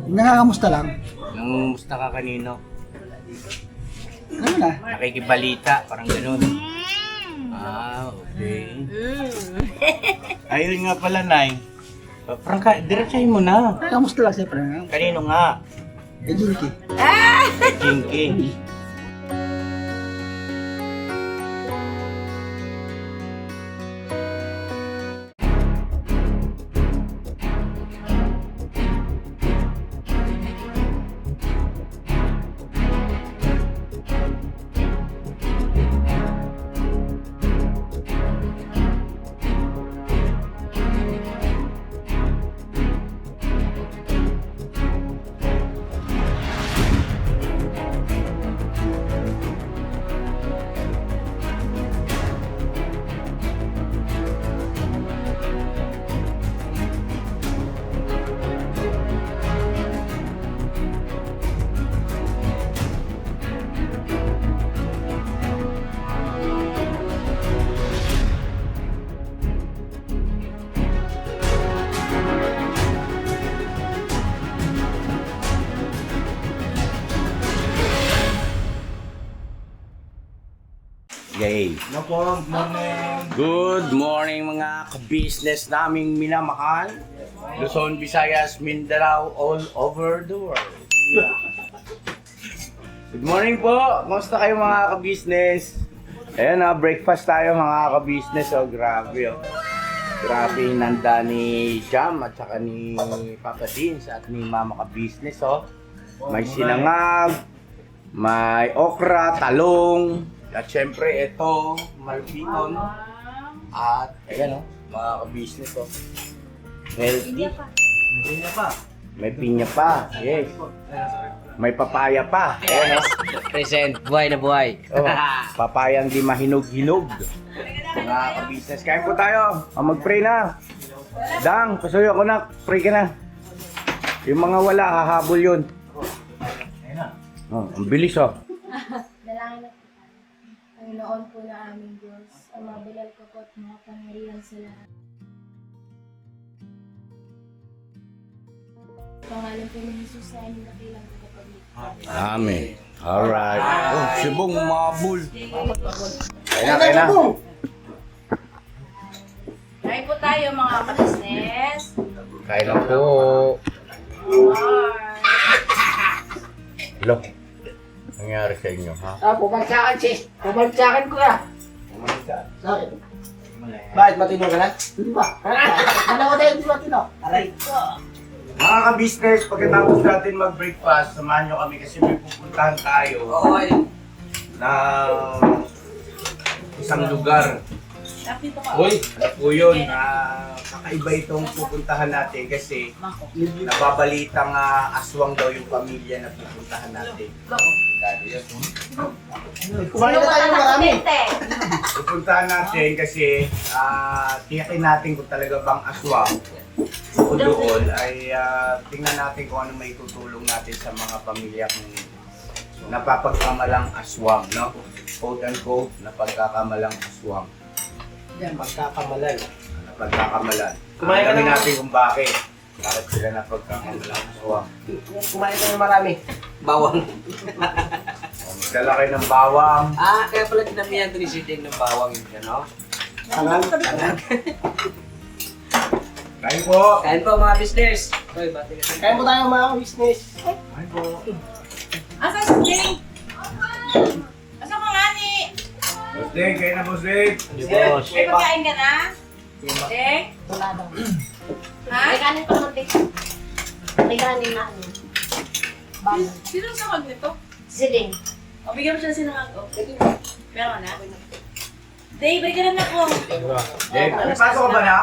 Nakakamusta lang. Nangungusta ka kanino? Ano na? Nakikibalita, parang ganun. Ah, okay. Ayun nga pala, Nay. Prangka, diretsahin mo na. Kamusta lang siyempre. Kanino nga? Edulki. Kinky. Yay. Good morning mga ka-business naming minamahal. Luzon, Visayas, Mindanao, all over the world. Good morning po. Kumusta kayo mga ka-business? Ayan na, breakfast tayo mga ka-business. Oh, grabe oh. Grabe yung nanda ni Jam at saka ni Papa Dins at ni Mama ka-business oh. May sinangag, may okra, talong, at syempre ito, malpiton. At ayan o, mga ka-business o. Healthy. May pinya pa. May pinya pa, yes. May papaya pa. Ayan o. Present, buhay na buhay. Oh, papayang di mahinog-hinog. Mga ka-business, kain po tayo. O, mag-pray na. Dang, pasuyo ko na. Pray ka na. Yung mga wala, hahabol yun. Oh, ang bilis o. Dalangin na po tayo. Panginoon po na aming Diyos, ang mabilal ko po at mga pangyarihan sa lahat. Pangalan po ni Jesus na aming nakilang kapag-ibig. Amen. Alright. Oh, sibong mabul. Kaya na. Kain po tayo mga ka-business. Kaya na po. Lo. Nangyari sa inyo, ha? Pumalsakan sis. Pumalsakan ko na. Sorry. Bakit matino ka na? Hindi ba? Dalawa tayo hindi matino. Aray. Mga ka-business, pagkatapos natin mag-breakfast, samahan nyo kami kasi may pupuntahan tayo na isang lugar. Uy, ano po yun? Kakaiba itong pupuntahan natin kasi nababalitang aswang daw yung pamilya na pupuntahan natin. Kumain na tayo marami. Pupuntahan natin kasi tiyakin natin kung talaga bang aswang o doon ay tingnan natin kung ano may tutulong natin sa mga pamilyang napapagkamalang aswang, no? Quote unquote, napagkakamalang aswang. Yan, magkakamalan. Napagkakamalan. Kumain ka Alamin na- natin kung bakit. Bakit sila napagkakamalang aswang. Kumain tayo marami. Bawang. Magdala kayo ng bawang. Kaya pala dinamihan ito ni Sideng ng bawang yun, ano? Tangan. Kain po! Kain po mga business. Hoy, bati ka. Kain po tayo mga business. Kain po! Asa si Jane? Asa ka nga ni? Boss Deng, kain na Boss Deng! Boss. May pagkain ka na? Deng? Wala daw. Ha? May kanin pa naman, Tek. May kanin na ano. Bago. Sino sa kag nito? Siling. O, bigyan mo siya sinangag. O, pero na? Dave, bigyan na ako. Deng, pasok ka ba na?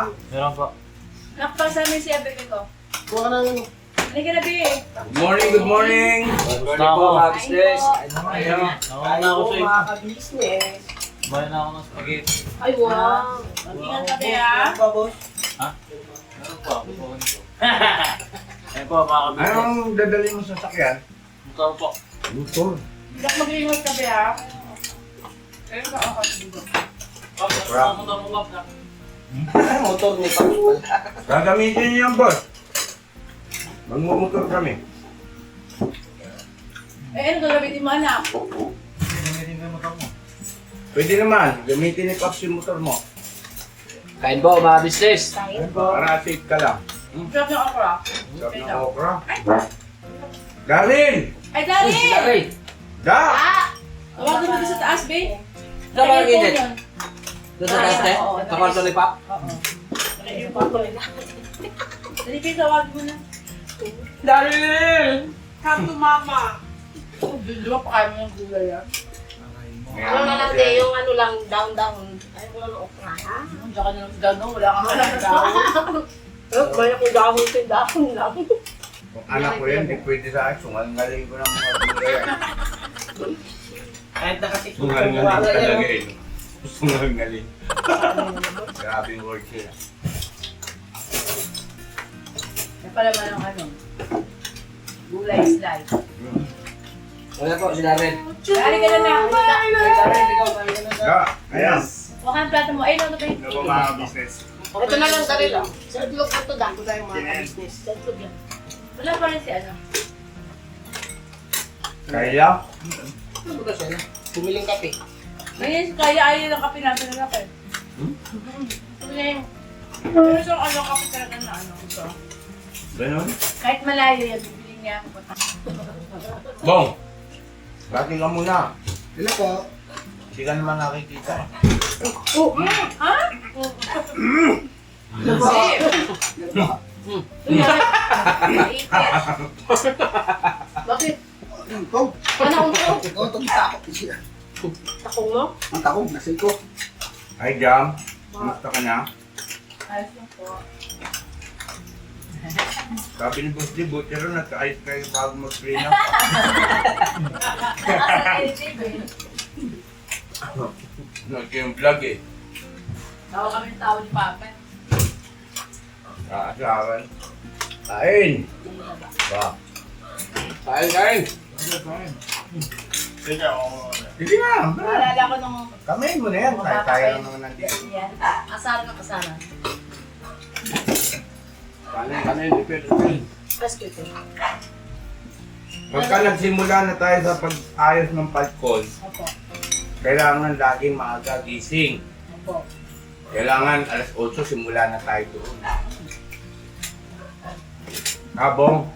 Nakapasa namin si Abebe ko. Kuha ka ng Hindi ka na, Bebe. Good morning, good morning! Good morning po mga business. Ayun. kain po mga ka-business. Kumain na ako ng spaghetti. Ay, wow. Ingat ka, Bebe, ha? Ano ba, boss? Ano po? Ayun po, mga kabisnes. Anong dadali mo sa sakyan? Motor po. Motor. Hindi ka mag-ingat ka, Bebe, ha? Ayun ka, ako. Motor mo ba? Motor ni Paps pala. Gagamitin niyo yan, boss. Magmumotor kami. ano gagamitin mo, anak? Pwede naman, gamitin ni Pops yung motor mo. Kain po mga business. Kain po. Para safe ka lang. Sarap yung okra. Sarap na okra. Garin! Ay, Dari! Sila rin. Da! Tawagin mo doon sa taas, babe. Saan ba ang Telephone init? yun. Doon sa taas eh? Oo, Sa kwarto ni Pop? Oo. Dali, babe, tawagin mo na. Daryl! Come to mama. Di ba pa kayo mo ng gulay, ah? Ano na lang din, yung ano lang, down. Ayaw ko lang ng okra, ha? Diyan ka na lang sa gano'n, wala kang alam na tao. Mayroon akong dahon lang. Kung anak ko yan, di pwede sa akin. Sungal-ngaling ko ng mga gulay. Kahit nakatik. Sungal-ngaling talaga eh. Sungal-ngaling. Grabe yung word sila. Yan pala man ang ano. Gulay slide. Wala po, sila rin. Dali ka na na. Daryl, ikaw kami na sa... Da! Ayan! Huwag plato mo. Ay, no, babe. Ano ba mga business? Ito na lang dali lang. Sa itlog ko ito, dako tayo mga business. Sa itlog yan. Wala pa rin si ano. Kaya? Ano ba sila? Pumiling kape. Ngayon, kaya ayaw ng kape natin na kape. Pero isang ano, kape talaga na ano. Ito. Ganon? Kahit malayo yan, bibili niya ako. Bong! Bati ka muna. Sila po. Hindi ka naman nakikita. Ha? Sila po. Bakit? Kong. Ano ang to? Oo, itong takot siya. Takong mo? Ang takot, nasa ko. Hi, Jam. Kumusta ka na? Ayos lang po. Sabi ni Boss Di, buti rin nagka-ayos kayo bago mag-free na. Nag yung vlog eh. Tawa kami ng tao ni Papa. Kaasawan. Kain! Ba? Kain! Sige na! Naalala ko nung Kamain mo na yan. Tayo lang naman nandito. yan. Asaran ng asaran. Kanin, depende. Mas cute eh. Pagka nagsimula na tayo sa pag-ayos ng palkol, Opo. kailangan laging maaga gising. Opo. Kailangan alas 8 simula na tayo doon. Abong.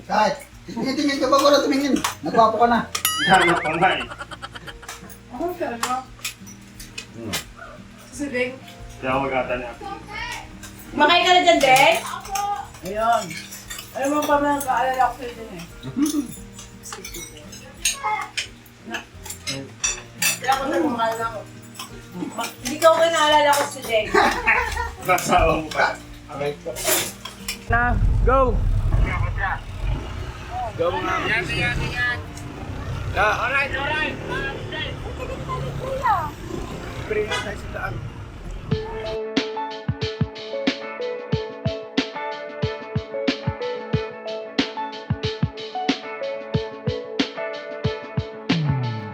Kahit. Tingin ka ba ko na tumingin? Nagwapo ka na. Hanap ka nga eh. Ako talaga. Sisibing. Kaya ako magkatanya. Makain ka na dyan, Dek? Opo. Ayun. Alam mo pa mga kaalala ko sa'yo din eh. Kaya ko na kumakala ko. Hindi ko okay naalala ko si Dek. Nasawa mo pa. Okay. Na, go! Go mga business. Alright! Free na tayo sa daan.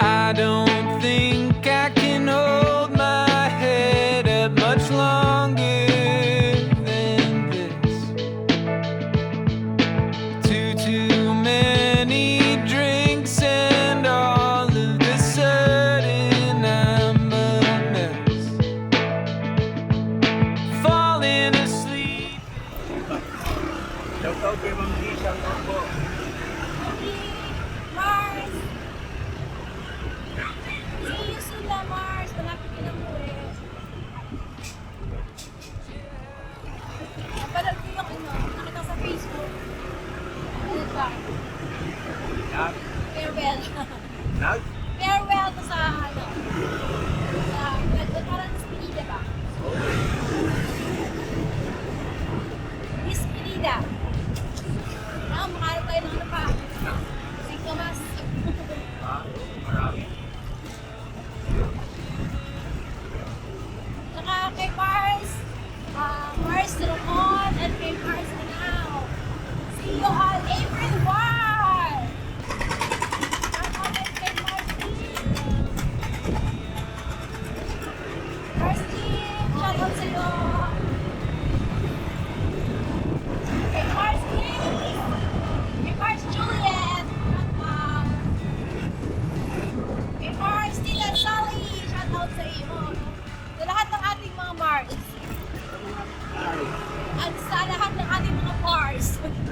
I don't think I can hold my head up much longer than this. Too many drinks and all of a sudden I'm a mess. Falling asleep. Shout out kay Ma'am G, shout out po. Mars! See you soon na, Mars. Malapit ka na muli. Napanood ko yung ano, nakita sa Facebook. Ano ba? Farewell. Nag? Farewell ko sa ano. Sa, parang Spinida ba? Miss Spinida. Makaharap tayo ng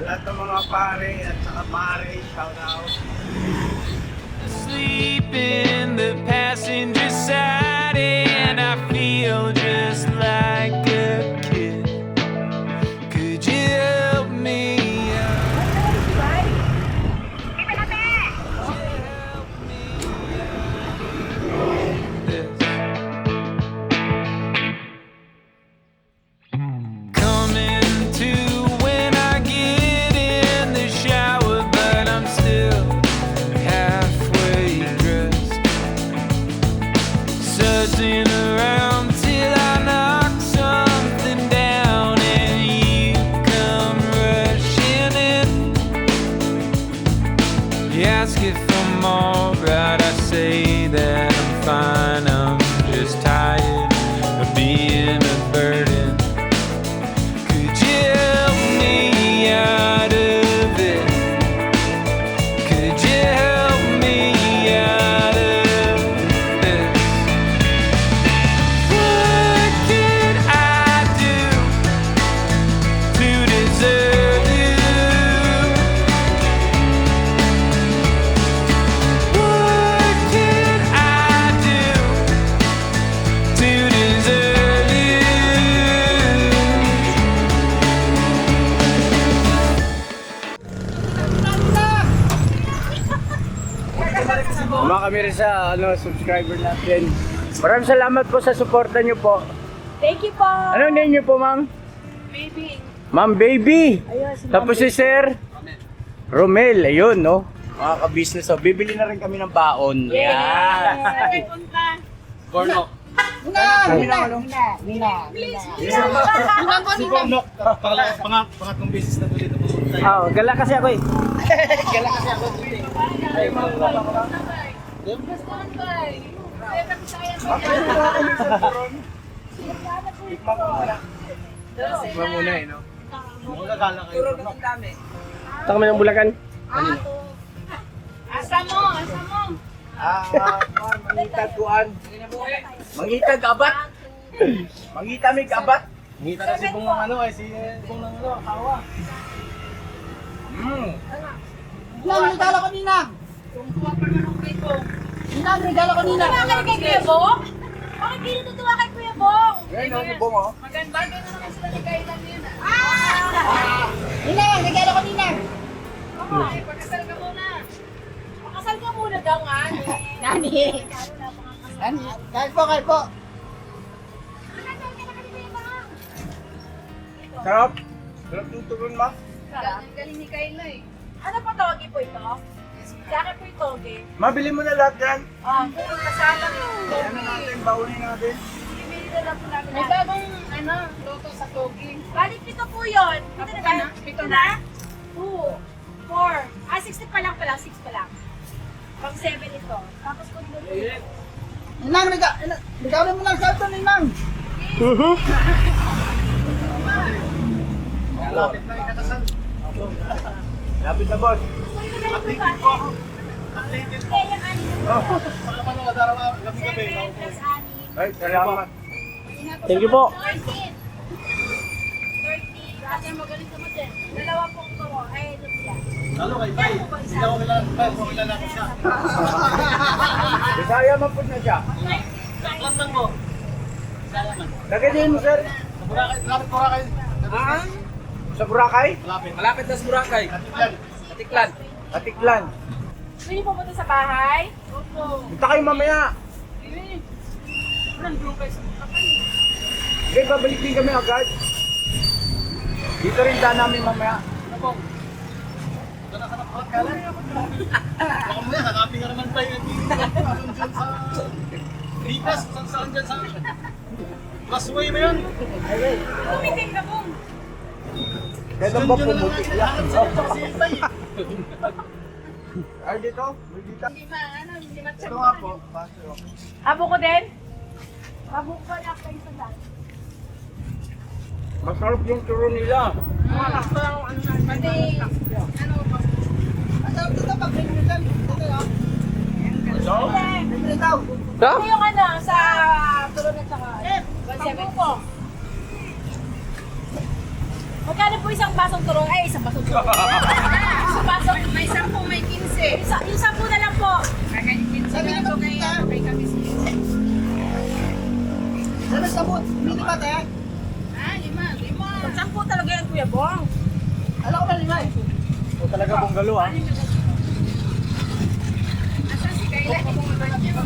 lahat ng mga pare at saka pare, shout out. Sleep in the passenger side, and I feel just like a kid. Could you help me out? Coming to when I get in the shower, but I'm still halfway dressed. Sussing around till I knock something down and you come rushing in. You ask if I'm alright, I say that I'm fine. I'm just tired of being a burden. Could you help me out of it? Could you help me out of this? What did I do to deserve you? What did I do to deserve you? Mga kami rin sa subscriber natin. Maraming salamat po sa suporta niyo po. Thank you po. Ano name niyo po, ma'am? Baby. Ma'am Baby. Ayun, si Tapos si Sir Romel, ayun, no? Mga ka-business, so bibili na rin kami ng baon. Yan. Corno. Pangatlong beses na ulit ako. Oh, gala kasi ako eh. Tikman muna eh, no? Magagala kayo. Ito kami ng Bulacan. Asa mo? Asa mo? Mangitag kuan. Mangitag abat. Mangita mig abat. Ngita na si Bong ng ano eh, si Bong ng ano, kawa. Ninang, regalo ko Ninang! Ninang, regalo ko Ninang! Tuwa ka kay Kuya Bong? Bakit hindi natutuwa kay Kuya Bong? Ngayon, ano po mo? Maganda, gano'n naman sila ni Kailan yun. Ninang, regalo ko Ninang! Okay, pagkasal ka muna. Pakasal ka muna daw nga. Nani? Nani? Kahit po, kahit po! Sarap. Sarap tuturon, ma'am. Ang galing ni Kayla eh. Ano pa tawagin po ito? Sa akin po ito, okay? Mabili mo na lahat yan. Kung kasalang Ano natin, baulin natin. bibili na lang po namin. May bagong loto sa Togi. Balik pito po yun. Pito na ba? Pito na? 2, 4. 60 pa lang pala. 6 pa lang. Pang 7 ito. Tapos kung doon. Ninang, regalo mo ng cellphone, Ninang! Lapit na ikakasal. Lapit na, boss. Updated po ako. Updated po. Kaya yung Baka manood araw gabi-gabi. 7 plus 6. Ay, salamat. Thank you po. 13. 13. Ate, magaling ka mo din. Dalawa pong ito. Ay, ito siya. Lalo kay Bay. Hindi ako kilala ko siya. Bisaya man po na siya. Saklat lang mo. Lagay mo, sir. Lapit Boracay. Sa Boracay? Lapit. Malapit na sa Boracay. Katiklan. Katiklan. Katiklan. Pwede po punta sa bahay? Opo. Punta kayo mamaya. Okay, babalik din kami agad. Dito rin daan namin mamaya. Baka mo yan, hanapin ka naman tayo. Doon sa Lipas, saan dyan sa Busway ba yun? Tumitin ka po. Kailan ba pumuti? Ay, dito? May dito? Hindi matcha. Ito nga po. Paso. Abo ko din? Abo ko na kayo sa dati. Masarap yung turo nila. Pati, Ang dito pag pinilitan. Dito yun. Dito daw. ito yung ano, sa turon at saka. 170 po. Magkano po isang basong turo? Ay, isang basong turo. Isang basong, may 10, may 15. Yung 10 na lang po. Sabi na magpunta. Sabi sa bot. Hindi ba tayo? Pag 10 talaga yan, Kuya Bong. Alam ko na 5 eh. O talaga pong galo ah. Asan si Kayla? Ano po lang ito?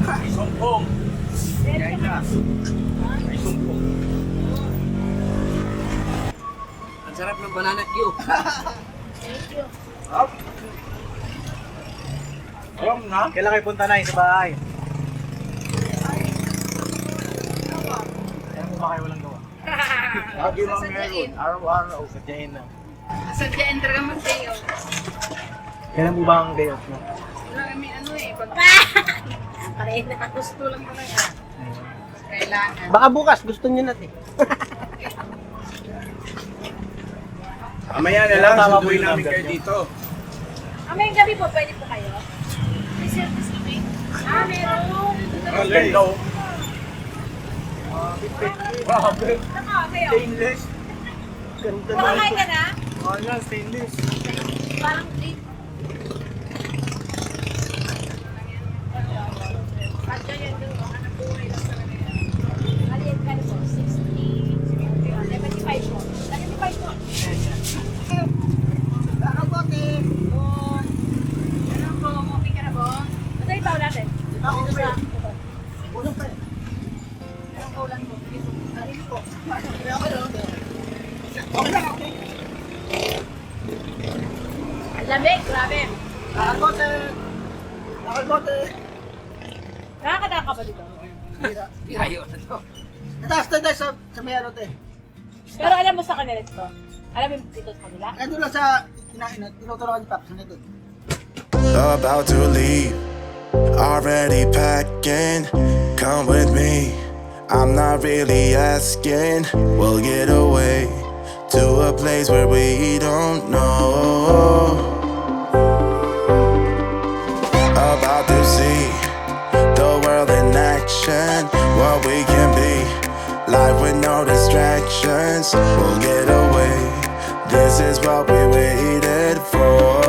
May sumpong. May sumpong. Ang sarap ng banana Q. Alam na. Kailan kayo punta na sa bahay? Kailan mo ba kayo walang gawa? Lagi mo meron. Araw-araw. Sadyain na. Sadyain talaga mag-day off. Kailan mo ba ang day off mo? Wala kami ano eh. Parehin na. Gusto lang ko na yan. Kailangan. Baka bukas, gusto niyo natin. Mamaya na lang, suduin namin kayo dito. Amayang gabi po, pwede po kayo? May service kami. Meron. Ang ganda oh. Grabe. Tama, kayo. Stainless. Ganda na. Kumakain ka na? Ano, stainless. Parang late. At ganyan doon, hanap buhay lang talaga yan. Maliit ka po, 60, 75 po. 75 po. Kakabote. Ano po, okay ka na po? Ito yung tao natin. Ako Ito pa sa... eh. Unang pa eh. Anong kaulan po? Karin po. Okay lang. Okay lang, okay. Ang lamig, grabe. Kakabote. Kakabote. Nakakataka ka ba dito? Ayaw na to. Nataas tayo sa may ano te. Pero alam mo sa kanila ito. Alam mo dito sa kanila? Kaya doon lang sa tinuturuan ni Paps. Ano doon? About to leave, already packing. Come with me, I'm not really asking. We'll get away to a place where we don't know. About to see the world in action, what we can be. Life with no distractions, we'll get away. This is what we waited for.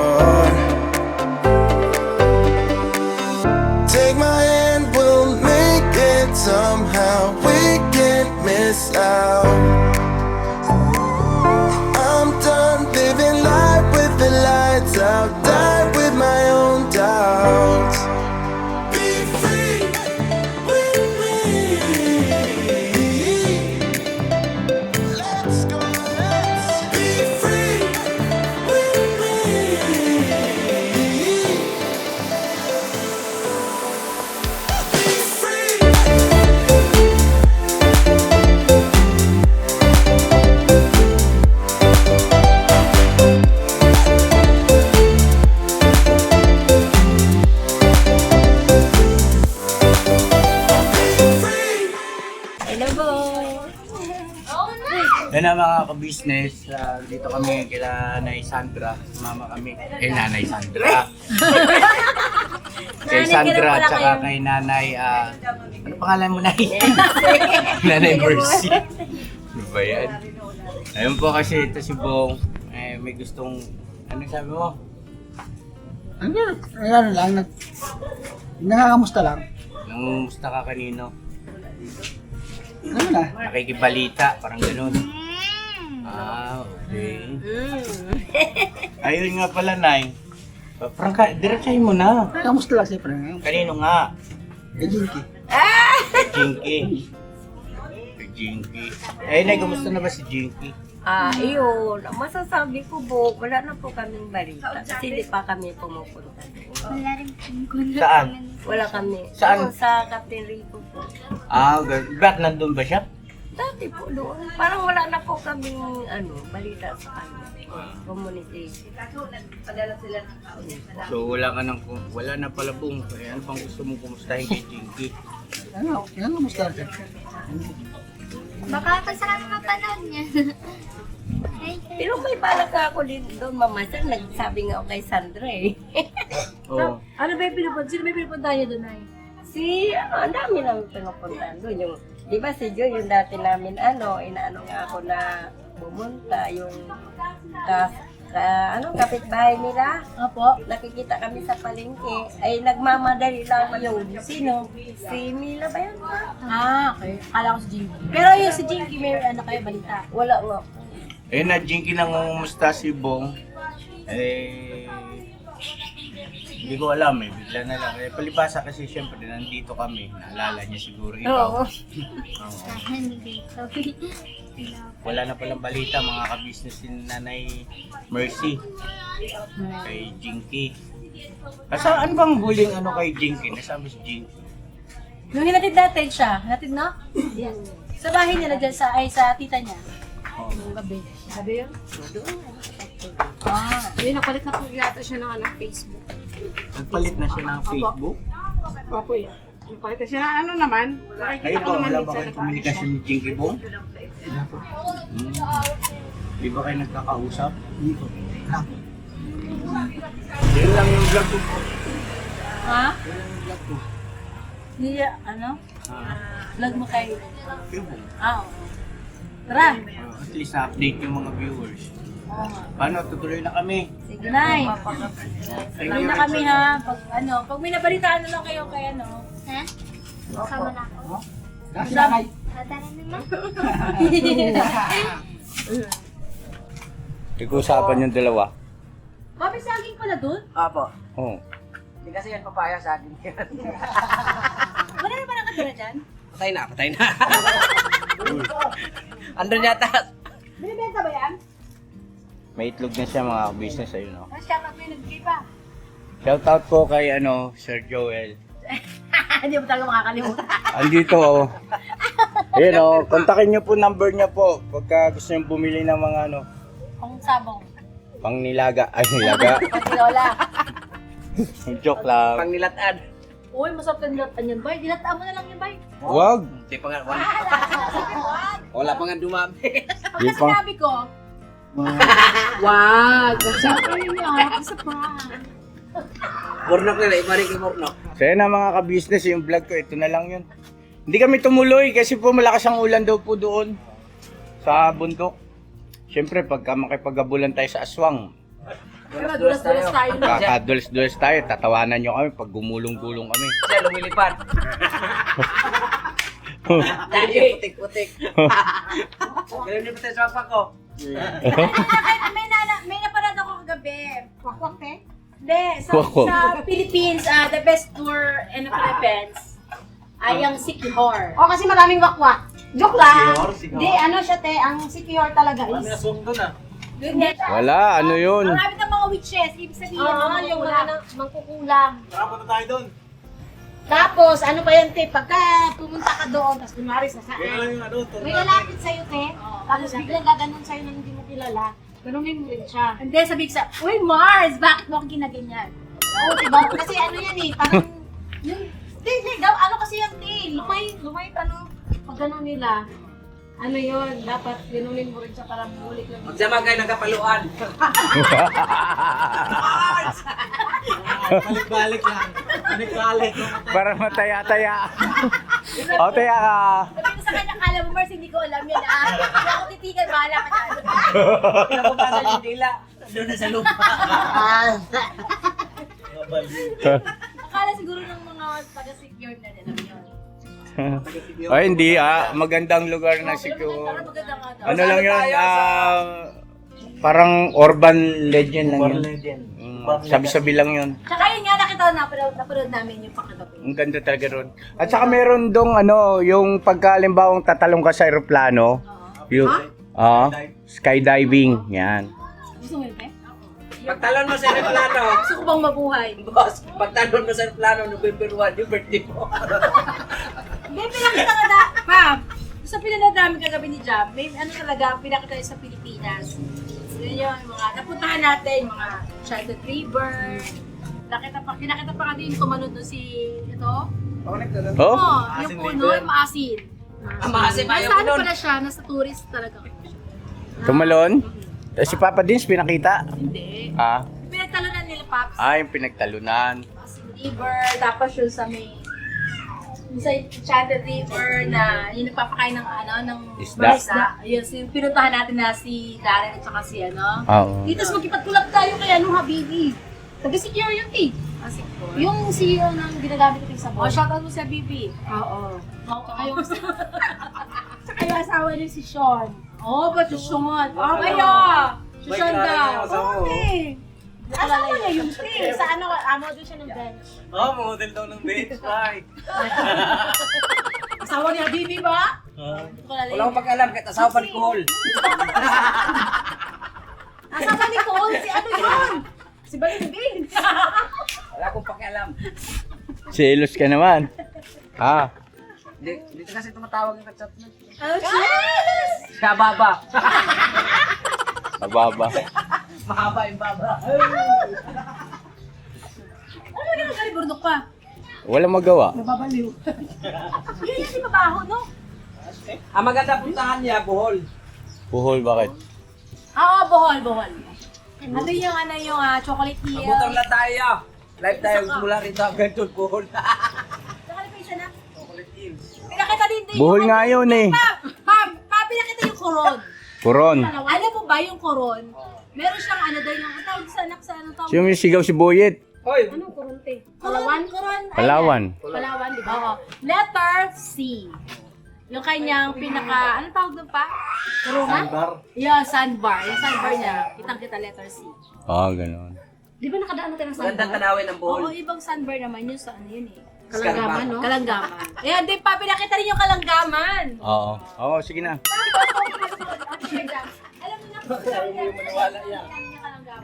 Take my hand, we'll make it somehow. We can't miss out. I'm done living life with the lights out. Die with my own doubts. Be free with me. Let's go, let's be free with me. Be free. Hello po. Yan na mga ka-business, dito kami kila Nanay Sandra, mama kami. Nanay Sandra. Kay Sandra at saka kay Nanay, ano pangalan mo, Nay? Nanay Mercy. Ano ba yan? Ayun po kasi ito si Bong, may gustong, ano sabi mo? Ano lang, nakakamusta lang. Nangumusta ka kanino? Ano na? Nakikibalita, parang ganun. Okay. Ayun nga pala, Nay. Prangka, diretsahin mo na. Nakakamusta lang siyempre. Kanino nga? Jinky. Kay Jinky. Kay Jinky. Eh, Nay, kumusta na ba si Jinky? Iyon. Masasabi ko po, wala na po kaming balita. Kasi hindi pa kami pumupunta. Wala rin pong Saan? Wala kami. Saan? Doon sa Captain Rico po. Ba't nandun ba siya? Dati po doon. Parang wala na po kaming balita sa kanya. Community. So, wala na pala Bong. Kaya ano pang gusto mong kumustahin kay Jinky? Ano? Nakakamusta lang siya. Baka kasama mapanood niya. Pero may balak ako din doon, Mama Sir. Nagsabi nga ako kay Sandra eh. Oo. Ano ba yung pinupunta? Sino ba yung pinupunta niyo doon ay? Ang dami namin pinupuntahan doon. Yung Di ba si Joy, yung dati namin inaano nga ako na pumunta, yung kapitbahay nila. Opo. Nakikita kami sa palengke, ay nagmamadali lang yun. Sino? Si Mila ba yun? Okay. Akala ko si Jinky. Pero yung si Jinky, may ano kayo balita? Wala nga. Eh, na Jinky nang ngumusta si Bong. Hindi ko alam eh, bigla na lang. Palibasa kasi syempre nandito kami, naalala niya siguro ikaw. Oo. Wala na palang balita mga ka-business ni Nanay Mercy kay Jinky. Saan bang huling kay Jinky? Nasaan ba si Jinky? Yung hinatid natin siya. Hinatid, no? Sa bahay niya na dyan, sa tita niya. Yung gabi. Gabi yun? Yun, napalit na po yata siya ng Facebook. Nagpalit na siya ng Facebook? Opo yan. Napalit na siya ng ano naman. Kayo ba, wala ba kayong komunikasyon ni Jinky Bong? Di ba kayo nagkakausap? Hindi ko. Yun lang yung vlog ko. Ha? Yun lang yung vlog ko. Hindi, ano? Vlog mo kay... Bong. Oo. Tara. At least na-update yung mga viewers. Paano? Tutuloy na kami. Sige, Nay. Tuloy na kami, ha? Pag may nabalitaan na lang kayo kay ano. Ha? Sama na ako. Kasakay. Tara naman. Ikusapan yung dalawa. Mami, saging pala dun? Apo. Oo. Hindi kasi yan papaya sa akin. Wala na ba nakatira dyan? Patay na. Andun yata. Binibenta ba yan? May itlog na siya mga business ayun, no? Shout out mo yung nagbigay pa. Shout out po kay Sir Joel. Hindi mo talaga makakalimutan. Andito oh. Ayun kontakin niyo po number niya po pagka gusto niyo bumili ng mga Kung sabong. pang nilaga. Ay, nilaga. Pag Lola. Joke lang. Pang nilatad. Uy, masarap na nilatan yan, bay. Dilataan mo na lang yan, bay. Wag. Hindi pa nga. Wala pa nga dumami. Pagka sinabi ko, Wag! sabi niyo, sa prank. Murnok nila, imarik yung murnok. So yun na mga ka-business, yung vlog ko, ito na lang yun. Hindi kami tumuloy kasi po malakas ang ulan daw po doon sa bundok. Siyempre, pagka makipagabulan tayo sa aswang, Dulas-dulas tayo. kakadulas-dulas tayo, tatawanan nyo kami pag gumulong-gulong kami. Siya lumilipad. Dahil putik-putik. Ganun din pa tayo sa papa ko. May napanood ako kagabi. Wakwak, te? Hindi, Wow. sa Philippines, the best tour in the Philippines ay ang Siquijor. Kasi maraming wakwak. Joke lang. Siquijor. Di, ano siya, te? Ang Siquijor talaga is... Wala, ano yun? Marami ng mga witches, ibig sabihin yung mga mangkukulam. Punta tayo doon. Tapos, ano pa yan, te? Pagka pumunta ka doon, tapos kunwari sa saan, yung may lalapit sa'yo, te. Tapos biglang gaganon sa'yo na hindi mo kilala. Ganunin mo rin siya. Hindi, sabi ko sa, uy Mars, bakit mo akong ginaganyan? Oo, diba? Kasi ano yan eh, parang... Yung, hindi, ano kasi yan, te? Lumay, ano, pag ganon nila, ano yun, dapat ganunin mo rin siya para bulik lang. Magsama kayo ng kapaluan. Balik-balik lang. Balik-balik. Para mataya-taya. O, taya ka. Sabi ko sa kanya, kala mo Mars, hindi ko alam yan Hindi ako titigan, bahala ka dyan. Pinapumasa yung dila. Doon na sa lupa. Akala siguro ng mga taga-secure na nila yun. Ay, hindi magandang lugar na siguro. Maganda nga daw. Ano lang yun, parang urban legend lang yun. Sabi-sabi lang yun. Tsaka yun nga, napanood namin yung pakagabi. Ang ganda talaga ron. At saka meron dong yung pagkalimbawang tatalong ka sa aeroplano. Yung, skydiving. Yan. Gusto mo yun, eh? Pagtalon mo sa aeroplano. Gusto ko bang mabuhay? Boss, pagtalon mo sa aeroplano, November 1, yung birthday mo. May pinakita ka na, ma'am. Sa pinanood namin kagabi ni Jam, may ano talaga, pinakita sa Pilipinas. So yun yung mga napuntahan natin, mga child retriever. Kinakita pa nga din tumanod doon si, ito. Oh? Yung puno, yung maasin. Maasin, ayaw Nasa ko ano nun. pala siya, nasa tourist talaga. Tumalon? Si Papa Dins pinakita? Hindi. Pinagtalunan nila, Paps. Yung pinagtalunan. Maasin river, tapos yun sa may sa Enchanted River na yung nagpapakain ng ng Isda. Yes, yung pinuntahan natin na si Darren at saka si Oo. Tapos magkipagkulab tayo kay Habibi. Taga-security. Yung CEO ng ginagamit natin sa boat. Shoutout mo si Habibi. Oo. Tsaka yung asawa niya si Sean. Ba't si Sean? Kaya! Si Sean daw. Okay. Asawa niya yung stay. Sa model siya ng bench. Model daw ng bench, right? Asawa ni Habibi ba? Wala akong pag-alam, kahit asawa pa ni Cole. Asawa ni Cole? Si yun? Si Balimbing. Wala akong pakialam. Selos ka naman. Dito kasi tumatawag yung chat na. Yes! Siya baba. Mababa. Mahaba yung baba. Ano yung gano'y burnok pa? Walang magawa. Nababaliw. Yun yung si Babaho, no? Ang maganda puntahan niya, Bohol. Puhol, bakit? Oo, Bohol. Ano yung chocolate tea? Mabutang na tayo. Live tayo mula rito hanggang doon, Bohol. Saka pa isa na? Chocolate Hills. Pinakita din din. Buhol nga yun eh. Pinakita yung koron. Kuron. Ano po ba yung koron? Meron siyang daw yung tawag sa anak sa tawag? Sino yung sigaw si Boyet? Hoy! Anong kurunte? Koron. Palawan. Palawan, di ba? Oo. Letter C. Yung kanyang pinaka, anong tawag doon pa? Corona? Sandbar? Yeah, sandbar. Yung sandbar niya, kitang-kita letter C. Ganon. Di ba nakadaan natin ng Magandang sandbar? tanawin ng Bohol. Oo, ibang sandbar naman yun sa yun eh. Kalanggaman, no? Kalanggaman. Ayan, di pa, pinakita rin yung kalanggaman. Oo, sige na. Alam mo na kung saan niya.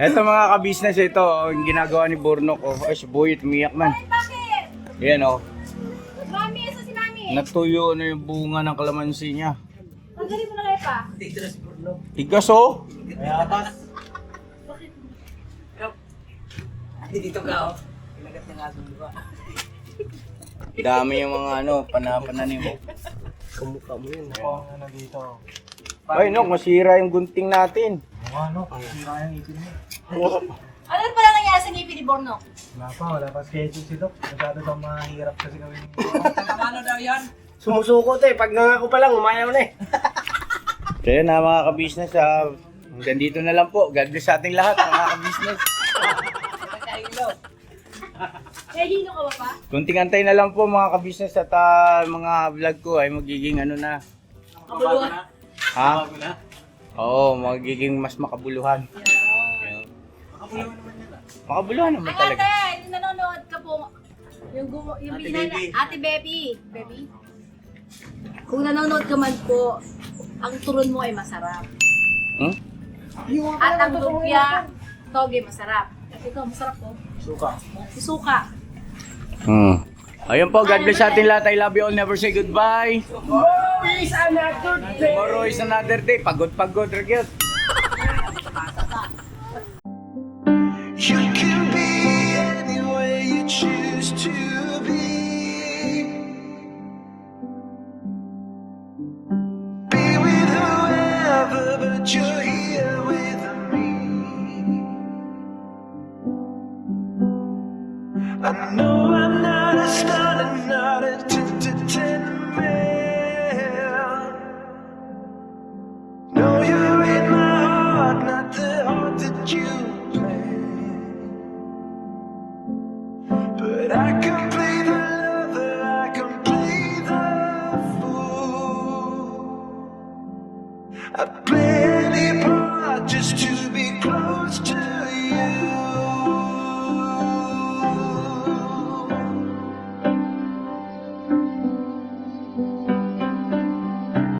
Eto mga ka-business, ito yung ginagawa ni Burnok. Si Boyet, umiyak man. Bakit? Yan Mami, isa si Mami. natuyo na yung bunga ng kalamansi niya. Tanggalin mo na kayo pa. Tigas oh! Dito ka, oh. Pinagat ng asong diba? Dami yung mga pananim mo. Kumukha mo yun. Dito. Ay, Nok, masira yung gunting natin. Sira yung ipin mo. Ano pala nangyari sa ngipin ni Bornok? Wala pa schedule si Doc. Masyado daw mahirap kasi gawin. Tagamano daw yan? Sumusuko pag nangako pa lang, umayaw na eh. Kaya na mga ka-business, hanggang dito na lang po. God bless sa ating lahat mga ka-business. Eh, dino ka ba pa? Kunting antay na lang po mga ka-business at mga vlog ko ay magiging na. Kabuluhan. Ha? Oo, magiging mas makabuluhan. Makabuluhan naman Ay, talaga. ate, yung nanonood ka po, yung Ate Baby. Kung nanonood ka man po, ang turon mo ay masarap. At ang lumpia, toge masarap. Ikaw, masarap po. Suka. Ayun po, God bless sa ating lahat. I love you all. Never say goodbye. Tomorrow is another day. Pagod, Regyot. You can be any way you choose to be. Be with whoever, but you're here with me. I know I'm not a star and not a 10 man. No, you're in my heart, not the heart that you planned. But I can play the lover, I can play the fool.